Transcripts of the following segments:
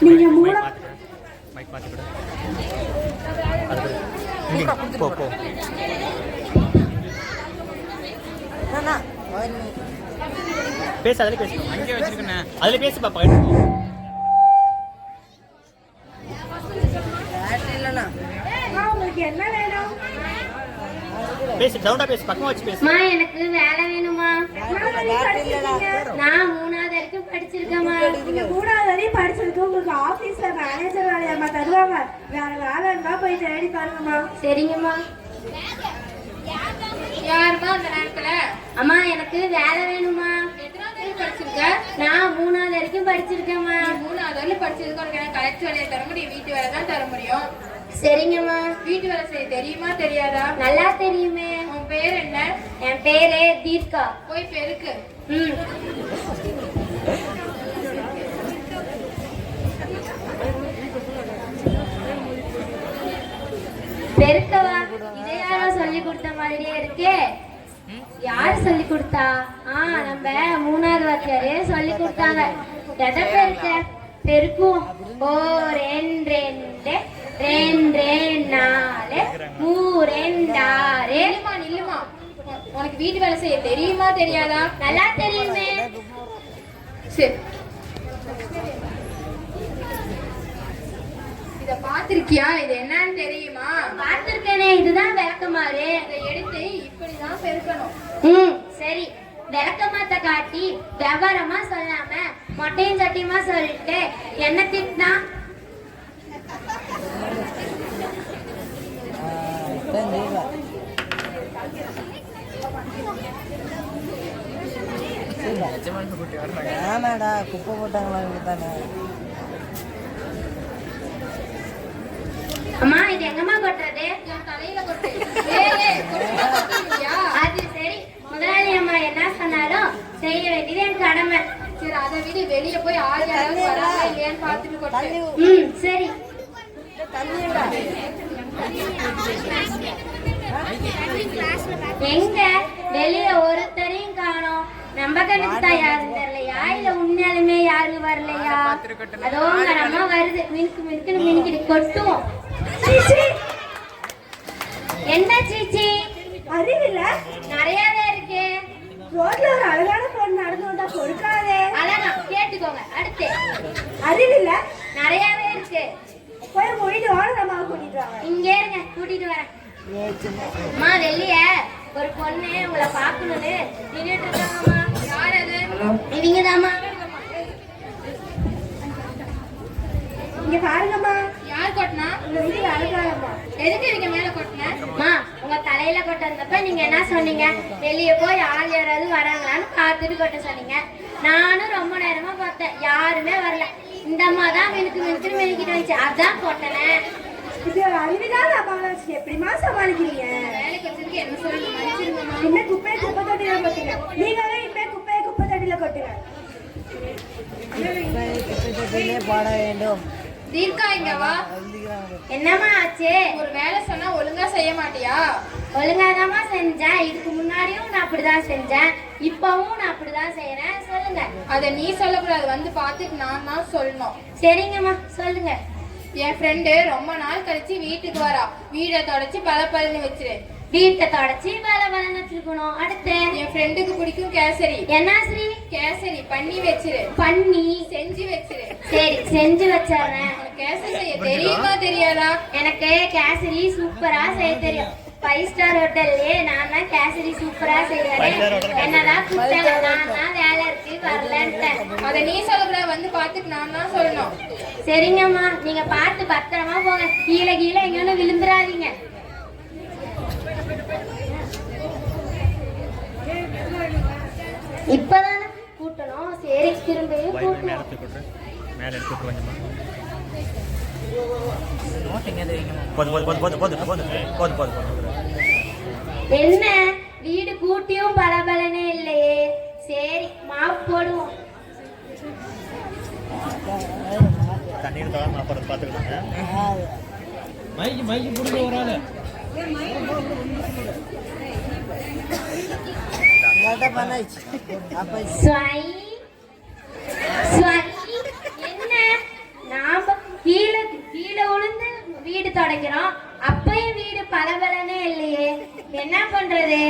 நீங்க மூட மைக் மாத்திடு. போ போ. பேசு, அதுல பேசு. அங்கே வச்சிருக்கேன். அதுல பேசு பாப்பா. உங்களுக்கு என்ன வேணும்? பேசு, சவுண்டா பேசு, பக்கமா வச்சு பேசு. எனக்கு வேலை வேணுமா? நான் 3வது வரைக்கும் படிச்சிருக்கேம்மா. நீங்க 3வது வரைக்கும் படிச்சிருக்கு. உங்களுக்கு ஆபீஸ்ல மேனேஜர் வேலையாம்மா தருவாங்க. வேற வேலை இருந்தா போய் தேடி பாருங்கம்மா. சரிங்கம்மா. யாருமா அந்த நேரத்துல? அம்மா எனக்கு வேலை வேணுமா? எத்தனாவது படிச்சிருக்க? நான் 3வது வரைக்கும் படிச்சிருக்கேம்மா. 3வது வரைக்கும் படிச்சிருக்க. உனக்கு எனக்கு கலெக்டர் வேலையை தர முடியும், வீட்டு வேலை தான் தர முடியும். சரிங்கம்மா. வீட்டு வேலை செய்ய தெரியுமா தெரியாதா? நல்லா தெரியுமே. உன் பேர் என்ன? என் பேரு தீர்க்கா. போய் பெருக்கு. பெருக்கவா? இதை யாரோ சொல்லி கொடுத்த மாதிரியே இருக்கே. யார் சொல்லி கொடுத்தா? நம்ம 3வது வாத்தியாரே சொல்லி கொடுத்தாங்க. எதை பெருக்க? பெருக்கும். 4 2 2 4 3 6. நில்லுமா. உனக்கு வீட்டு வேலை செய்ய தெரியுமா தெரியாதா? நல்லா தெரியுமே. சரி, இத பாத்திருக்கியா? இது என்னன்னு தெரியுமா? பார்த்திருக்கேனே. இதுதான் விளக்கமாறு. இதை எடுத்து இப்படிதான் பெருக்கணும். சரி. விளக்கமாத்த காட்டி விவரமா சொல்லாம மொட்டையும் சட்டியுமா சொல்லிட்டு என்ன திட்டினா? ஆமாடா, குப்பை போட்டாங்களா இங்க தானே? அம்மா இது எங்கம்மா கொட்டுறது? என் தலையில கொட்டு. அது சரி. முதலாளி அம்மா என்ன சொன்னாலும் செய்ய வேண்டியது என் கடமை. சரி, அதை விட வெளிய போய் ஆள் யாராவது வராங்களா இல்லையான்னு பார்த்துட்டு கொட்டு. சரி. எங்க வெளிய ஒருத்தரையும் காணோம். நம்ம கணக்கு தான் யாரும் தெரியலையா, இல்ல உண்மையாலுமே யாரும் வரலையா? அதோ உங்க அம்மா வருது. மினுக்கு மினுக்குன்னு மினுக்கிட்டு கொட்டுவோம். என்ன சீச்சி? அறிவில்ல? நிறையவே இருக்கு. ரோட்ல ஒரு அழகான பொண்ணு நடந்து வந்தா பொறுக்காதே. அழகா கேட்டுக்கோங்க. அடுத்து அறிவில்ல? நிறையவே இருக்கு. போய் மொழிட்டு வாங்க, நம்ம கூட்டிட்டு வாங்க. இங்கே இருங்க, கூட்டிட்டு வரேன். அம்மா வெளிய ஒரு பொண்ணு உங்களை பாக்கணும்னு நின்னுட்டு இருக்காங்கம்மா. யார் அது? இவங்கதாம்மா. இங்க பாருங்கம்மா. யார் கொட்டினா? உங்க வீட்டுல அழகானம்மா. எதுக்கு இவங்க மேல கொட்டின? அம்மா உங்க தலையில கொட்டந்தப்ப நீங்க என்ன சொன்னீங்க? வெளிய போய் ஆள் யாராவது வராங்களான்னு பார்த்துட்டு கொட்ட சொன்னீங்க. நானும் ரொம்ப நேரமா பார்த்தேன், யாருமே வரல. இந்த அம்மா தான் மினுக்கு மினுக்குன்னு மினுக்கிட்டு வந்துச்சு, அதான் கொட்டினேன். இது ஒரு அறிவில்லாத அம்மாவை வச்சு எப்படிமா சமாளிக்கிறீங்க? வேலைக்கு வச்சிருக்கு என்ன சொல்லி மன்னிச்சிருங்கம்மா. இனிமே குப்பையை குப்பை தொட்டில கொட்டுங்க. நீங்களும் இனிமே குப்பையை குப்பை தொட்டில கொட்டுங்க. பாட வேண்டும். தீர்க்கா இங்க வா. என்னம்மா ஆச்சு? ஒரு வேலை சொன்னா ஒழுங்கா செய்ய மாட்டியா? ஒழுங்காதாம்மா செஞ்சேன். இதுக்கு முன்னாடியும் நான் அப்படிதான் செஞ்சேன், இப்பவும் நான் அப்படிதான் செய்யறேன். சொல்லுங்க. அதை நீ சொல்லக்கூடாது, வந்து பார்த்துட்டு நான் தான் சொல்லணும். சரிங்கம்மா சொல்லுங்க. என் ஃப்ரெண்டு ரொம்ப நாள் கழிச்சு வீட்டுக்கு வரா. வீடை தொடச்சி பளபளன்னு வச்சிரு. வீட்டை தொடச்சி வேலை வச்சுக்கணும். அடுத்து என் ஃப்ரெண்டுக்கு பிடிக்கும் கேசரி. என்ன ஸ்ரீ? கேசரி பண்ணி வச்சிரு. பண்ணி செஞ்சு வச்சிரு. சரி செஞ்சு வச்சிடுறேன். கேசரி செய்ய தெரியுமா தெரியாதா? எனக்கு கேசரி சூப்பரா செய்ய தெரியும். 5 ஸ்டார் ஹோட்டல்லே நான் தான் கேசரி சூப்பரா செய்யறேன். என்னதான் கூப்பிட்டாங்க, நான் தான் வேலை இருக்கு வரலன்ட்டேன். அதை நீ சொல்லக்கூடாது, வந்து பார்த்துட்டு நான் தான் சொல்லணும். சரிங்கம்மா, நீங்க பார்த்து பத்திரமா போங்க. கீழே கீழே எங்கன்னு விழுந்துடாதீங்க. இப்பதானே கூட்டணும். சரி திரும்ப கூட்டணும். என்ன வீடு கூட்டியும் பலபலனே இல்லையே. சரி மாவு போடுவோம். தண்ணீர் தவறு மாப்பறது பார்த்துக்கிட்டாங்க. மைக்கு மைக்கு புடிச்சு வரால என்னடா பண்ணாச்சு? அப்ப ஸ்வை ஸ்வை என்ன பண்றது?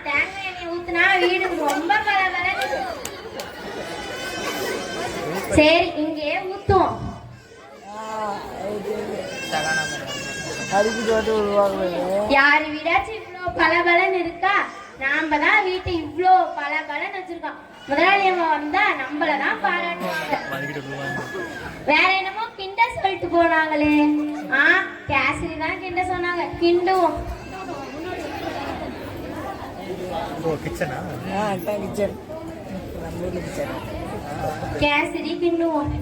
தேங்காய் எண்ணெய் ஊத்துனா வீடு ரொம்ப பரபரன்னு. சரி இங்கே ஊத்துவோம். அதுக்கு தோட்டு உருவாக்குறது. யாரு வீடாச்சும் இவ்வளோ பலபலன்னு இருக்கா? நாம தான் வீட்டை இவ்வளோ பலபலன்னு வச்சிருக்கோம். முதலாளி அம்மா வந்தா நம்மளதான் பாராட்டுவாங்க. வேற என்னமோ கிண்ட சொல்லிட்டு போனாங்களே. கேசரி தான் கிண்ட சொன்னாங்க. கிண்டுவோம். கிச்சனா? கிச்சன். நம்ம வீட்டு கிச்சன். கேசரி கிண்டுவோம்.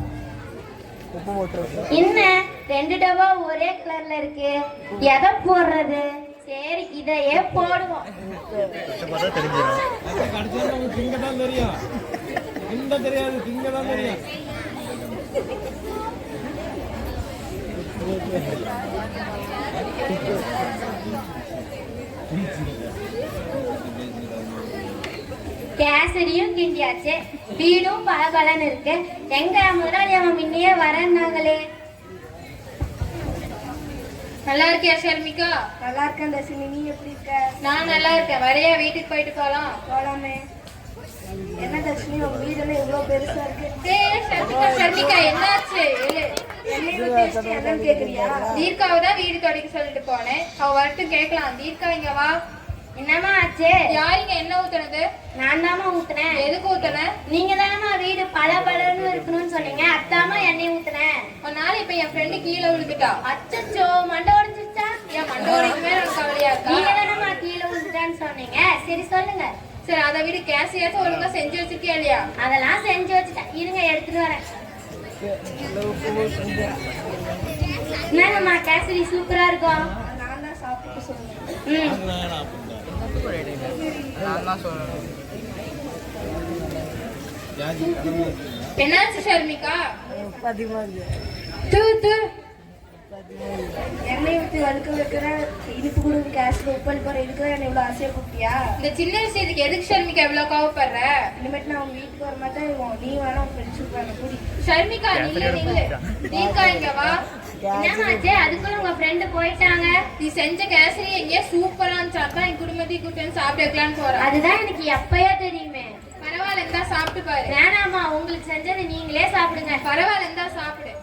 உப்பு போட்டுருவோம். என்ன 2 டப்பா ஒரே கலர்ல இருக்கு, எதை போடுறது? சரி இதையே போடுவோம். தெரிஞ்சிடும். கடைசியில் உங்களுக்கு திங்க தான் தெரியும். திங்க தெரியாது, திங்க தான் தெரியும். கேசரியும் கிண்டியாச்சு, வீடும் பலபலன்னு இருக்கு. எங்க முதலாளி அவன் முன்னையே வரன்னாங்களே. நல்லா இருக்கியா ஷர்மிகா? நல்லா இருக்கேன் தர்ஷினி, நீ எப்படி இருக்க? நான் நல்லா இருக்கேன். வரையா வீட்டுக்கு போயிட்டு போலாம்? போலாமே. என்ன தர்ஷினி உங்க வீடெல்லாம் இவ்வளவு பெருசா இருக்கு? ஷர்மிகா என்னாச்சு? என்னை பத்தி என்னன்னு கேக்குறியா? தீர்க்காவை தான் வீடு தொடக்க சொல்லிட்டு போனேன். அவ வரட்டும் கேட்கலாம். தீர்க்கா இங்க வா. என்னம்மா ஆச்சு? யாருங்க என்ன ஊத்துனது? நான் தாமா ஊத்துனேன். எதுக்கு ஊத்துன? நீங்க தானம்மா வீடு பலபலன்னு இருக்கணும்னு சொன்னீங்க, அதாம்மா எண்ணெய் ஊத்துனேன். ஒரு நாள் இப்ப என் ஃப்ரெண்டு கீழே விழுந்துட்டா. அச்சச்சோ, மண்டை உடைஞ்சிச்சா? என் மண்டை உடைக்குமே எனக்கு கவலையா இருக்கா? நீங்க தானம்மா கீழே விழுந்துட்டான்னு சொன்னீங்க. சரி சொல்லுங்க. சரி அதை விட கேசியாச்சும் ஒழுங்கா செஞ்சு வச்சிருக்கியா இல்லையா? அதெல்லாம் செஞ்சு வச்சுட்டேன், இருங்க எடுத்துட்டு வரேன். என்னங்கம்மா கேசரி சூப்பரா இருக்கும். நான் தான் சாப்பிட்டு சொல்லுவேன். என்னாச்சு ஷர்மிகா? எண்ணெய் ஊற்றி வழுக்க வைக்கிற, இனிப்பு கொடுக்க கேஸ்ல உப்பல் போற, இதுக்கு என்ன இவ்வளவு ஆசையா கூப்பிட்டியா? இந்த சின்ன விஷயத்துக்கு எதுக்கு ஷர்மிகா இவ்வளவு கோவப்படுற? இனிமேட்டு நான் உங்க வீட்டுக்கு வர மாட்டேன். நீ வேணா ஃப்ரெண்ட்ஸ் இருப்பாங்க கூடி. ஷர்மிகா நில்லு. தீர்க்கா இங்க வா. என்னமாச்சு? அதுக்குள்ள உங்க ஃப்ரெண்டு போயிட்டாங்க. நீ செஞ்ச கேசரி எங்கேயோ சூப்பரா இருந்துச்சாக்கா, என் குடும்பத்தையும் கூட்டு சாப்பிட்டு வைக்கலான்னு போறேன். அதுதான் எனக்கு எப்பயோ தெரியுமே. பரவாயில்ல இருந்தா சாப்பிட்டு பாரு. வேணாமா, உங்களுக்கு செஞ்சது நீங்களே சாப்பிடுங்க. பரவாயில்ல இருந்தா சாப்பிடு.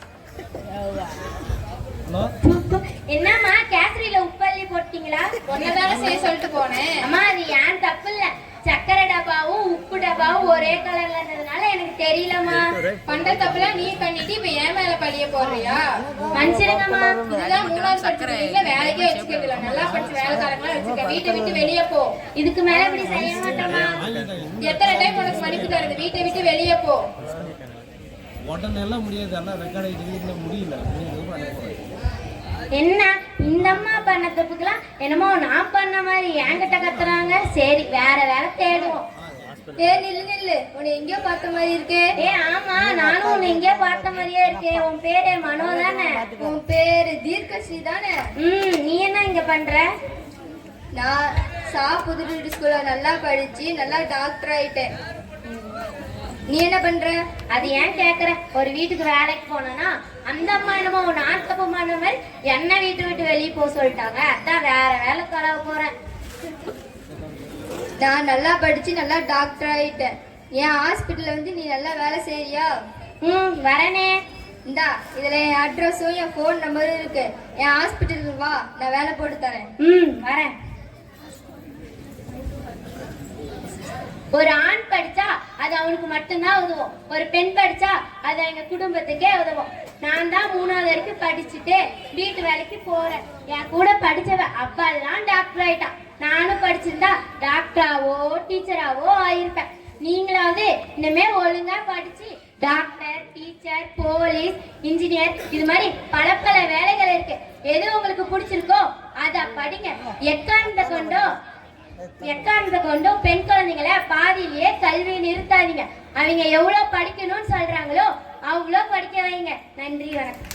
என்னம்மா கேசரியில உப்பள்ளி போட்டீங்களா? ஒன்னதானே செய்ய சொல்லிட்டு போனேன். அம்மா அது ஏன் தப்பு இல்ல. சக்கரை டப்பாவும் உப்பு டப்பாவும் ஒரே கலர்ல இருந்ததுனால எனக்கு தெரியலம்மா. பண்ற தப்புலாம் நீ பண்ணிட்டு இப்ப ஏன் மேல பழிய போடுறியா? மனுஷனுங்கம்மா, இதெல்லாம் 3வது படிச்ச வீட்டுல வேலைக்கே வச்சுக்கிறது இல்ல. நல்லா படிச்ச வேலைக்காரங்களா வச்சுக்க. வீட்டை விட்டு வெளியே போ. இதுக்கு மேல இப்படி செய்ய மாட்டோமா? எத்தனை டைம் உனக்கு மணிக்கு தருது? வீட்டை விட்டு வெளியே போ. உடனே எல்லாம் முடியாது, எல்லாம் ரெக்கார்ட் ஆகிட்டு முடியல. என்ன இந்த அம்மா பண்ண தப்புக்கெல்லாம் என்னமோ நான் பண்ண மாதிரி என்கிட்ட கத்துறாங்க. சரி வேற வேலை தேடுவோம். நில்லு. உன்னை எங்கேயோ பார்த்த மாதிரி இருக்கு. ஆமா, நானும் உன்னை எங்கேயோ பார்த்த மாதிரியே இருக்கேன். உன் பேரு மனோ தானே? உன் பேரு தீர்க்கஸ்ரீ தானே? நீ என்ன இங்க பண்ற? நான் புதுடுடி ஸ்கூல்ல நல்லா படிச்சு நல்லா டாக்டர் ஆயிட்டேன். நீ என்ன பண்ற? அது ஏன் கேக்குற? ஒரு வீட்டுக்கு வேலைக்கு போனேன்னா அந்த அம்மா என்னமோ நான் தப்பு பண்ண மாதிரி என்ன வீட்டு விட்டு வெளியே போக சொல்லிட்டாங்க. அதான் வேற வேலை தொலைவ போறேன். நான் நல்லா படிச்சு நல்லா டாக்டர் ஆயிட்டேன். என் ஹாஸ்பிட்டல்ல வந்து நீ நல்லா வேலை செய்றியா? வரனே. இந்தா இதுல என் அட்ரஸும் என் ஃபோன் நம்பரும் இருக்கு. என் ஹாஸ்பிட்டலுக்கு வா, நான் வேலை போட்டு தரேன். வரேன். ஒரு ஆண் படிச்சா அது அவனுக்கு மட்டும்தான் உதவும். ஒரு பெண் படிச்சா அது எங்க குடும்பத்துக்கே உதவும். நான் தான் 3வது வரைக்கும் படிச்சுட்டு வீட்டு வேலைக்கு போறேன். என் கூட படிச்சவ அப்பெல்லாம் டாக்டர் ஆயிட்டான். நானும் படிச்சிருந்தா டாக்டராவோ டீச்சராவோ ஆயிருப்பேன். நீங்களாவது இனிமே ஒழுங்கா படிச்சு டாக்டர், டீச்சர், போலீஸ், இன்ஜினியர் இது மாதிரி பல வேலைகள் இருக்கு. எது உங்களுக்கு பிடிச்சிருக்கோ அத படிங்க. எக்காரணத்தை கொண்டும் பெண் குழந்தைங்களை பாதியிலேயே கல்வியை நிறுத்தாதீங்க. அவங்க எவ்வளவு படிக்கணும்னு சொல்றாங்களோ அவ்வளோ படிக்க வைங்க. நன்றி, வணக்கம்.